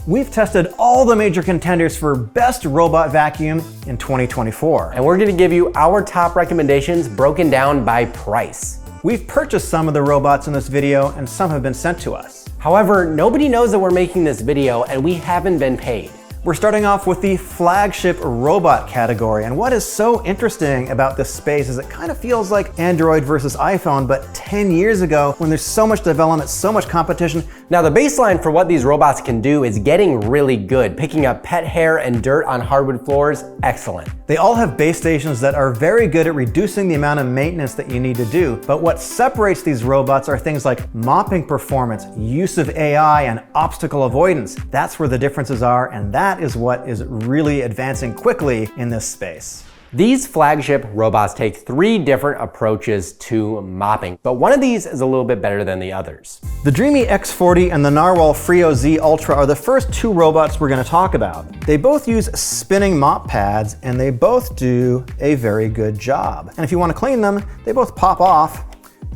We've tested all the major contenders for best robot vacuum in 2024. And we're gonna give you our top recommendations broken down by price. We've purchased some of the robots in this video and some have been sent to us. However, nobody knows that we're making this video and we haven't been paid. We're starting off with the flagship robot category, and what is so interesting about this space is it kind of feels like Android versus iPhone, but 10 years ago when there's so much development, so much competition. Now the baseline for what these robots can do is getting really good. Picking up pet hair and dirt on hardwood floors, excellent. They all have base stations that are very good at reducing the amount of maintenance that you need to do, but what separates these robots are things like mopping performance, use of AI, and obstacle avoidance. That's where the differences are, and that is what is really advancing quickly in this space. These flagship robots take 3 different approaches to mopping, but one of these is a little bit better than the others. The Dreamy X40 and the Narwhal Frio Z Ultra are the first 2 robots we're going to talk about. They both use spinning mop pads and they both do a very good job. And if you want to clean them, they both pop off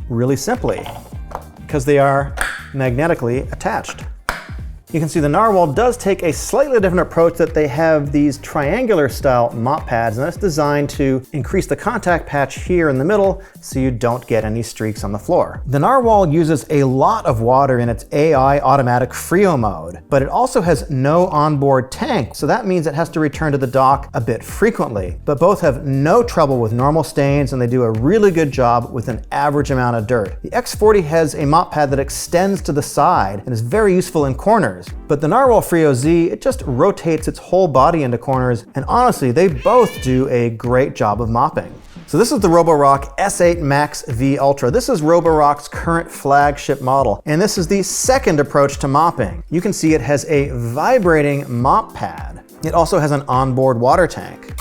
really simply because they are magnetically attached. You can see the Narwhal does take a slightly different approach, that they have these triangular style mop pads, and that's designed to increase the contact patch here in the middle so you don't get any streaks on the floor. The Narwhal uses a lot of water in its AI automatic Frio mode, but it also has no onboard tank, so that means it has to return to the dock a bit frequently. But both have no trouble with normal stains and they do a really good job with an average amount of dirt. The X40 has a mop pad that extends to the side and is very useful in corners. But the Narwhal Frio Z, it just rotates its whole body into corners, and honestly, they both do a great job of mopping. So this is the Roborock S8 Max V Ultra. This is Roborock's current flagship model, and this is the second approach to mopping. You can see it has a vibrating mop pad. It also has an onboard water tank.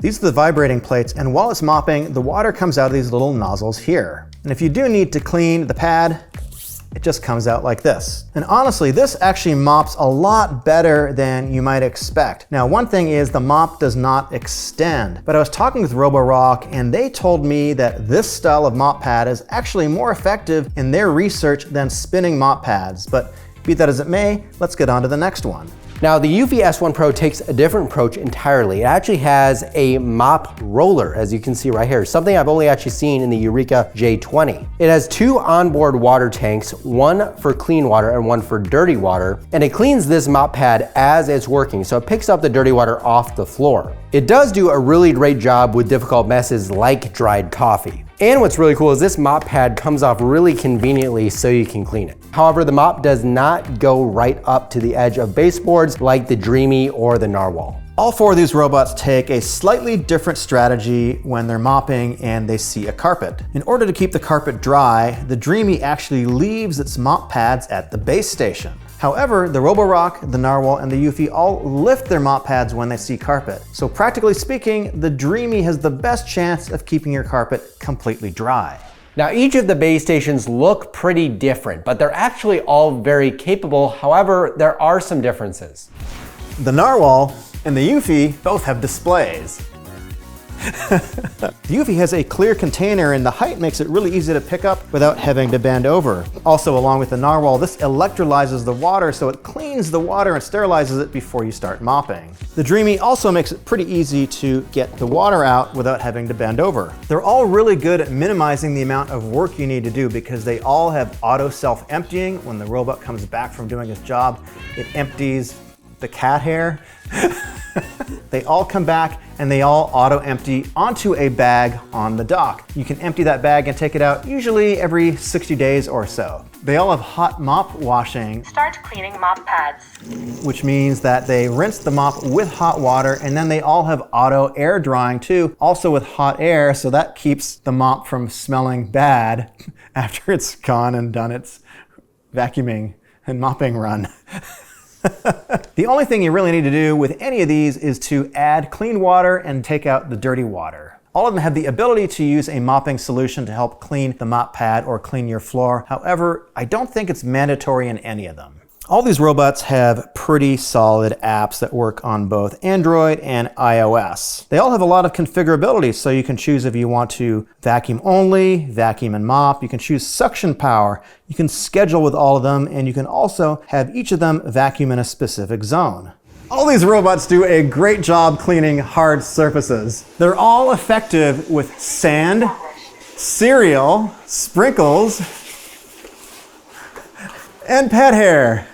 These are the vibrating plates, and while it's mopping, the water comes out of these little nozzles here. And if you do need to clean the pad, it just comes out like this. And honestly, this actually mops a lot better than you might expect. Now, one thing is the mop does not extend, but I was talking with Roborock and they told me that this style of mop pad is actually more effective in their research than spinning mop pads. But be that as it may, let's get on to the next one. Now the Eufy S1 Pro takes a different approach entirely. It actually has a mop roller, as you can see right here, something I've only actually seen in the Eureka J20. It has 2 onboard water tanks, one for clean water and one for dirty water, and it cleans this mop pad as it's working, so it picks up the dirty water off the floor. It does do a really great job with difficult messes like dried coffee. And what's really cool is this mop pad comes off really conveniently so you can clean it. However, the mop does not go right up to the edge of baseboards like the Dreamy or the Narwhal. All 4 of these robots take a slightly different strategy when they're mopping and they see a carpet. In order to keep the carpet dry, the Dreamy actually leaves its mop pads at the base station. However, the Roborock, the Narwhal, and the Eufy all lift their mop pads when they see carpet. So practically speaking, the Dreamy has the best chance of keeping your carpet completely dry. Now each of the base stations look pretty different, but they're actually all very capable. However, there are some differences. The Narwhal and the Eufy both have displays. The Eufy has a clear container and the height makes it really easy to pick up without having to bend over. Also, along with the Narwhal, this electrolyzes the water so it cleans the water and sterilizes it before you start mopping. The Dreamy also makes it pretty easy to get the water out without having to bend over. They're all really good at minimizing the amount of work you need to do because they all have auto self-emptying. When the robot comes back from doing his job, it empties the cat hair. They all come back and they all auto-empty onto a bag on the dock. You can empty that bag and take it out usually every 60 days or so. They all have hot mop washing. Start cleaning mop pads. Which means that they rinse the mop with hot water, and then they all have auto air drying too, also with hot air, so that keeps the mop from smelling bad after it's gone and done its vacuuming and mopping run. The only thing you really need to do with any of these is to add clean water and take out the dirty water. All of them have the ability to use a mopping solution to help clean the mop pad or clean your floor. However, I don't think it's mandatory in any of them. All these robots have pretty solid apps that work on both Android and iOS. They all have a lot of configurability, so you can choose if you want to vacuum only, vacuum and mop. You can choose suction power. You can schedule with all of them, and you can also have each of them vacuum in a specific zone. All these robots do a great job cleaning hard surfaces. They're all effective with sand, cereal, sprinkles, and pet hair.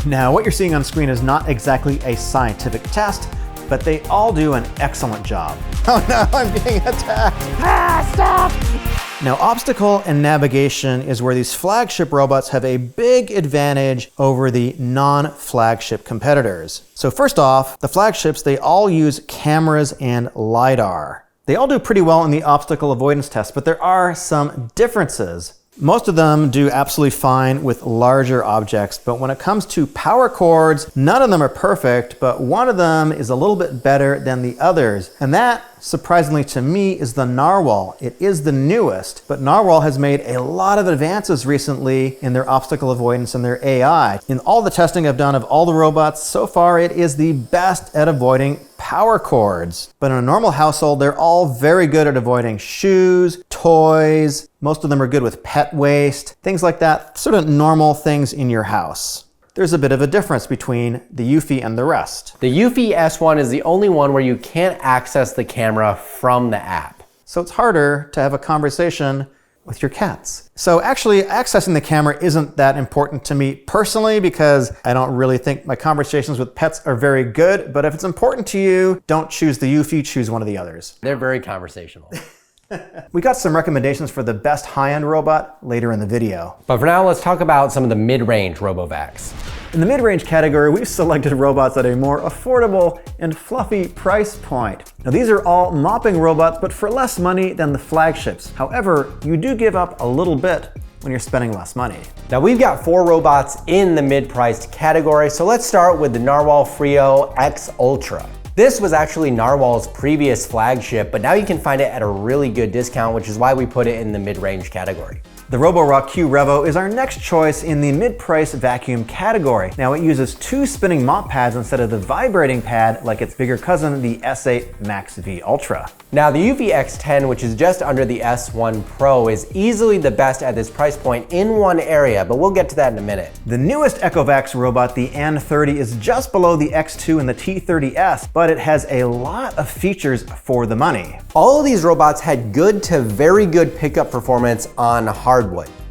Now, what you're seeing on screen is not exactly a scientific test, but they all do an excellent job. Oh no, I'm being attacked. Ah, stop! Now, obstacle and navigation is where these flagship robots have a big advantage over the non-flagship competitors. So first off, the flagships, they all use cameras and LiDAR. They all do pretty well in the obstacle avoidance test, but there are some differences. Most of them do absolutely fine with larger objects, but when it comes to power cords, none of them are perfect, but one of them is a little bit better than the others. And that, surprisingly to me, is the Narwhal. It is the newest, but Narwhal has made a lot of advances recently in their obstacle avoidance and their AI. In all the testing I've done of all the robots, so far it is the best at avoiding power cords. But in a normal household, they're all very good at avoiding shoes, toys. Most of them are good with pet waste, things like that, sort of normal things in your house. There's a bit of a difference between the Eufy and the rest. The Eufy S1 is the only one where you can't access the camera from the app. So it's harder to have a conversation with your cats. So actually accessing the camera isn't that important to me personally because I don't really think my conversations with pets are very good, but if it's important to you, don't choose the Eufy, choose one of the others. They're very conversational. We got some recommendations for the best high-end robot later in the video. But for now, let's talk about some of the mid-range RoboVacs. In the mid-range category, we've selected robots at a more affordable and fluffy price point. Now these are all mopping robots, but for less money than the flagships. However, you do give up a little bit when you're spending less money. Now we've got 4 robots in the mid-priced category, so let's start with the Narwhal Frio X Ultra. This was actually Narwhal's previous flagship, but now you can find it at a really good discount, which is why we put it in the mid-range category. The Roborock Q Revo is our next choice in the mid-price vacuum category. Now it uses 2 spinning mop pads instead of the vibrating pad like its bigger cousin, the S8 Max V Ultra. Now the Eufy X10, which is just under the S1 Pro, is easily the best at this price point in one area, but we'll get to that in a minute. The newest Ecovacs robot, the N30, is just below the X2 and the T30S, but it has a lot of features for the money. All of these robots had good to very good pickup performance on hardwood.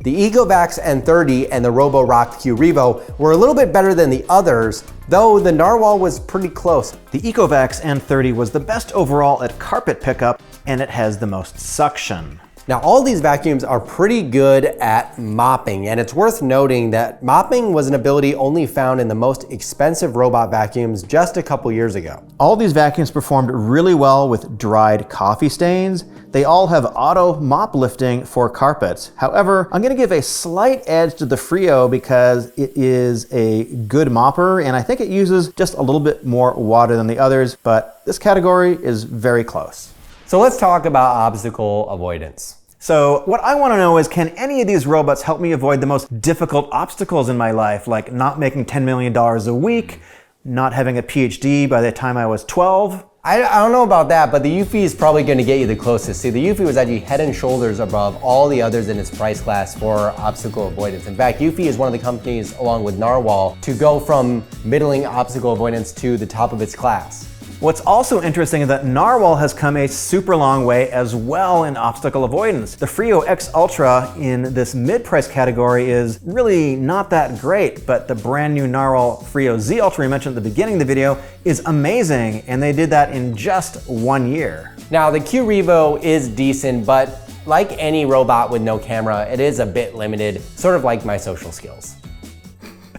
The Ecovacs N30 and the Roborock Q Revo were a little bit better than the others, though the Narwhal was pretty close. The Ecovacs N30 was the best overall at carpet pickup, and it has the most suction. Now all these vacuums are pretty good at mopping, and it's worth noting that mopping was an ability only found in the most expensive robot vacuums just a couple years ago. All these vacuums performed really well with dried coffee stains. They all have auto mop lifting for carpets. However, I'm gonna give a slight edge to the Frio because it is a good mopper, and I think it uses just a little bit more water than the others, but this category is very close. So let's talk about obstacle avoidance. So what I want to know is, can any of these robots help me avoid the most difficult obstacles in my life, like not making $10 million a week, not having a PhD by the time I was 12? I don't know about that, but the Eufy is probably going to get you the closest. See, the Eufy was actually head and shoulders above all the others in its price class for obstacle avoidance. In fact, Eufy is one of the companies, along with Narwhal, to go from middling obstacle avoidance to the top of its class. What's also interesting is that Narwhal has come a super long way as well in obstacle avoidance. The Frio X Ultra in this mid-price category is really not that great, but the brand new Narwhal Frio Z Ultra we mentioned at the beginning of the video is amazing, and they did that in just 1 year. Now the Q Revo is decent, but like any robot with no camera, it is a bit limited, sort of like my social skills.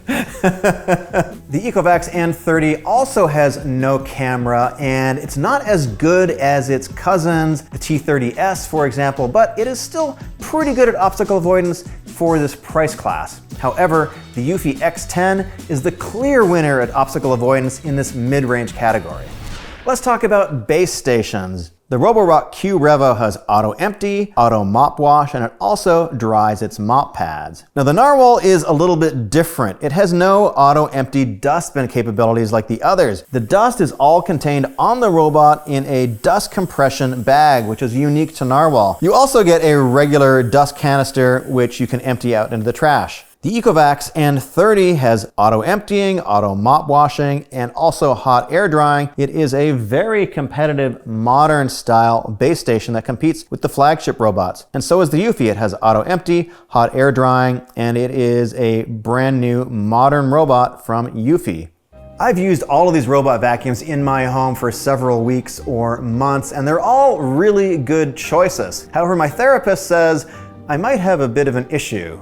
The Ecovacs N30 also has no camera, and it's not as good as its cousins, the T30S for example, but it is still pretty good at obstacle avoidance for this price class. However, the Eufy X10 is the clear winner at obstacle avoidance in this mid-range category. Let's talk about base stations. The Roborock Q Revo has auto empty, auto mop wash, and it also dries its mop pads. Now the Narwhal is a little bit different. It has no auto empty dustbin capabilities like the others. The dust is all contained on the robot in a dust compression bag, which is unique to Narwhal. You also get a regular dust canister, which you can empty out into the trash. The Ecovacs N30 has auto emptying, auto mop washing, and also hot air drying. It is a very competitive modern style base station that competes with the Flagship robots. And so is the Eufy. It has auto empty, hot air drying, and it is a brand new modern robot from Eufy. I've used all of these robot vacuums in my home for several weeks or months, and they're all really good choices. However, my therapist says I might have a bit of an issue.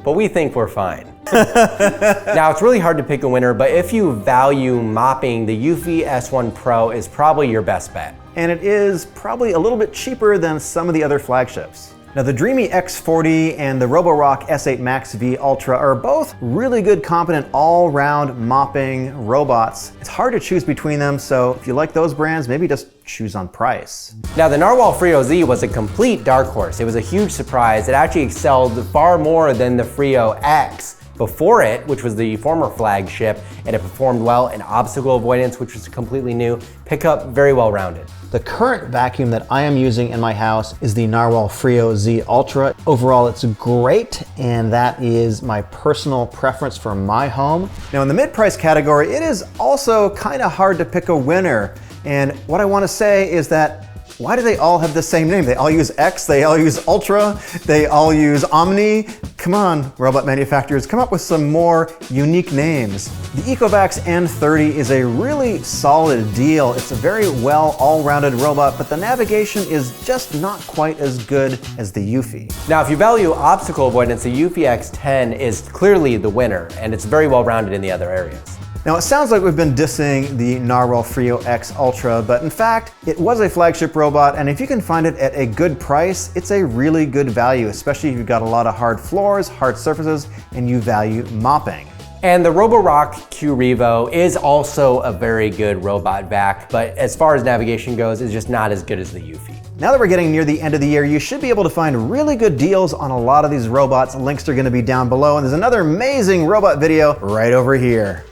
But we think we're fine. Now, it's really hard to pick a winner, but if you value mopping, the Eufy S1 Pro is probably your best bet. And it is probably a little bit cheaper than some of the other flagships. Now the Dreamy X40 and the Roborock S8 Max V Ultra are both really good, competent, all-round mopping robots. It's hard to choose between them, so if you like those brands, maybe just choose on price. Now the Narwhal Frio Z was a complete dark horse. It was a huge surprise. It actually excelled far more than the Frio X before it, which was the former flagship, and it performed well in obstacle avoidance, which was completely new. Pickup, very well rounded. The current vacuum that I am using in my house is the Narwhal Frio Z Ultra. Overall, it's great, and that is my personal preference for my home. Now in the mid-price category, it is also kind of hard to pick a winner. And what I want to say is that why do they all have the same name? They all use X, they all use Ultra, they all use Omni. Come on, robot manufacturers, come up with some more unique names. The Ecovacs N30 is a really solid deal. It's a very well all-rounded robot, but the navigation is just not quite as good as the Eufy. Now, if you value obstacle avoidance, the Eufy X10 is clearly the winner, and it's very well rounded in the other areas. Now it sounds like we've been dissing the Narwhal Frio X Ultra, but in fact, it was a flagship robot, and if you can find it at a good price, it's a really good value, especially if you've got a lot of hard floors, hard surfaces, and you value mopping. And the Roborock Q Revo is also a very good robot vac, but as far as navigation goes, it's just not as good as the Eufy. Now that we're getting near the end of the year, you should be able to find really good deals on a lot of these robots. Links are going to be down below, and there's another amazing robot video right over here.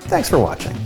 Thanks for watching.